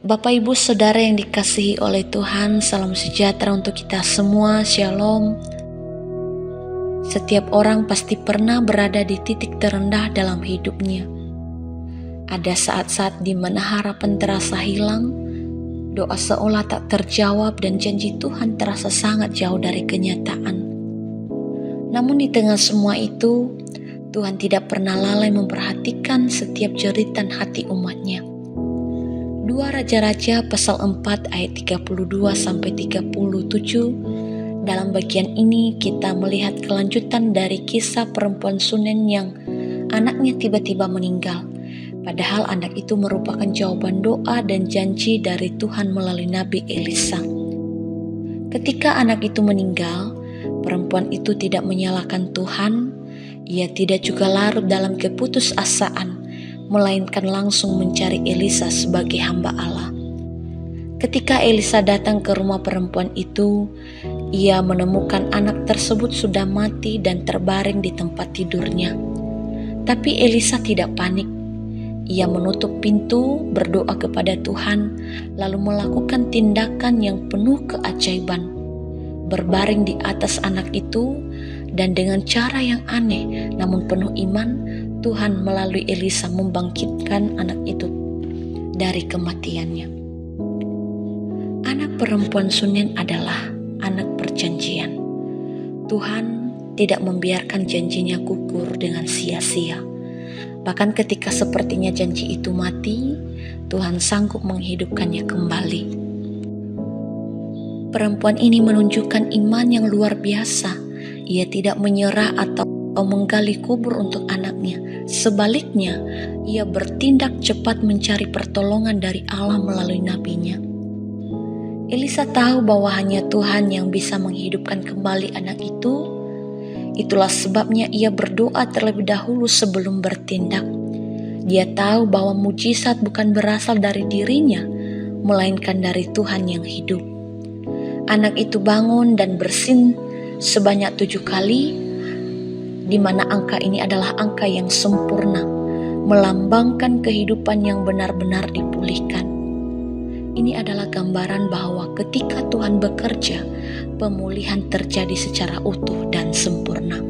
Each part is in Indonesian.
Bapak Ibu Saudara yang dikasihi oleh Tuhan, salam sejahtera untuk kita semua, Shalom. Setiap orang pasti pernah berada di titik terendah dalam hidupnya. Ada saat-saat di mana harapan terasa hilang, doa seolah tak terjawab dan janji Tuhan terasa sangat jauh dari kenyataan. Namun di tengah semua itu, Tuhan tidak pernah lalai memperhatikan setiap jeritan hati umatnya. 2 Raja-Raja pasal 4 ayat 32-37. Dalam bagian ini kita melihat kelanjutan dari kisah perempuan Sunem yang anaknya tiba-tiba meninggal. Padahal anak itu merupakan jawaban doa dan janji dari Tuhan melalui Nabi Elisa. Ketika anak itu meninggal, perempuan itu tidak menyalahkan Tuhan. Ia tidak juga larut dalam keputusasaan, melainkan langsung mencari Elisa sebagai hamba Allah. Ketika Elisa datang ke rumah perempuan itu, ia menemukan anak tersebut sudah mati dan terbaring di tempat tidurnya. Tapi Elisa tidak panik. Ia menutup pintu, berdoa kepada Tuhan, lalu melakukan tindakan yang penuh keajaiban. Berbaring di atas anak itu, dan dengan cara yang aneh namun penuh iman, Tuhan melalui Elisa membangkitkan anak itu dari kematiannya. Anak perempuan Sunem adalah anak perjanjian. Tuhan tidak membiarkan janjinya gugur dengan sia-sia. Bahkan ketika sepertinya janji itu mati, Tuhan sanggup menghidupkannya kembali. Perempuan ini menunjukkan iman yang luar biasa. Ia tidak menyerah atau menggali kubur untuk anaknya. Sebaliknya, ia bertindak cepat mencari pertolongan dari Allah melalui nabinya. Elisa tahu bahwa hanya Tuhan yang bisa menghidupkan kembali anak itu. Itulah sebabnya ia berdoa terlebih dahulu sebelum bertindak. Dia tahu bahwa mujizat bukan berasal dari dirinya, melainkan dari Tuhan yang hidup. Anak itu bangun dan bersin sebanyak 7 kali, di mana angka ini adalah angka yang sempurna, melambangkan kehidupan yang benar-benar dipulihkan. Ini adalah gambaran bahwa ketika Tuhan bekerja, pemulihan terjadi secara utuh dan sempurna.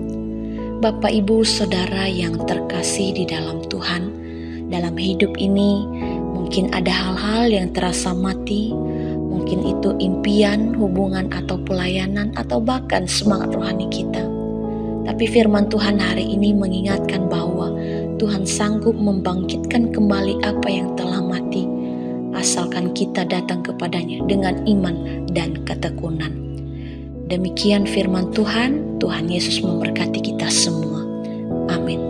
Bapak, Ibu, Saudara yang terkasih di dalam Tuhan, dalam hidup ini mungkin ada hal-hal yang terasa mati, mungkin itu impian, hubungan atau pelayanan, atau bahkan semangat rohani kita. Tapi firman Tuhan hari ini mengingatkan bahwa Tuhan sanggup membangkitkan kembali apa yang telah mati, asalkan kita datang kepadanya dengan iman dan ketekunan. Demikian firman Tuhan. Tuhan Yesus memberkati kita semua. Amin.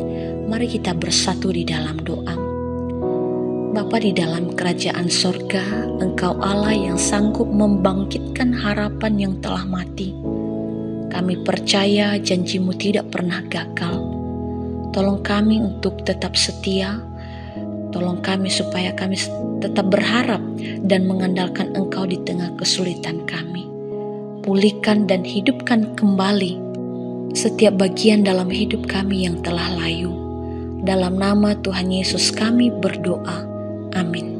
Mari kita bersatu di dalam doa. Bapa di dalam kerajaan sorga, Engkau Allah yang sanggup membangkitkan harapan yang telah mati. Kami percaya janji-Mu tidak pernah gagal. Tolong kami untuk tetap setia. Tolong kami supaya kami tetap berharap dan mengandalkan Engkau di tengah kesulitan kami. Pulihkan dan hidupkan kembali setiap bagian dalam hidup kami yang telah layu. Dalam nama Tuhan Yesus kami berdoa. Amin.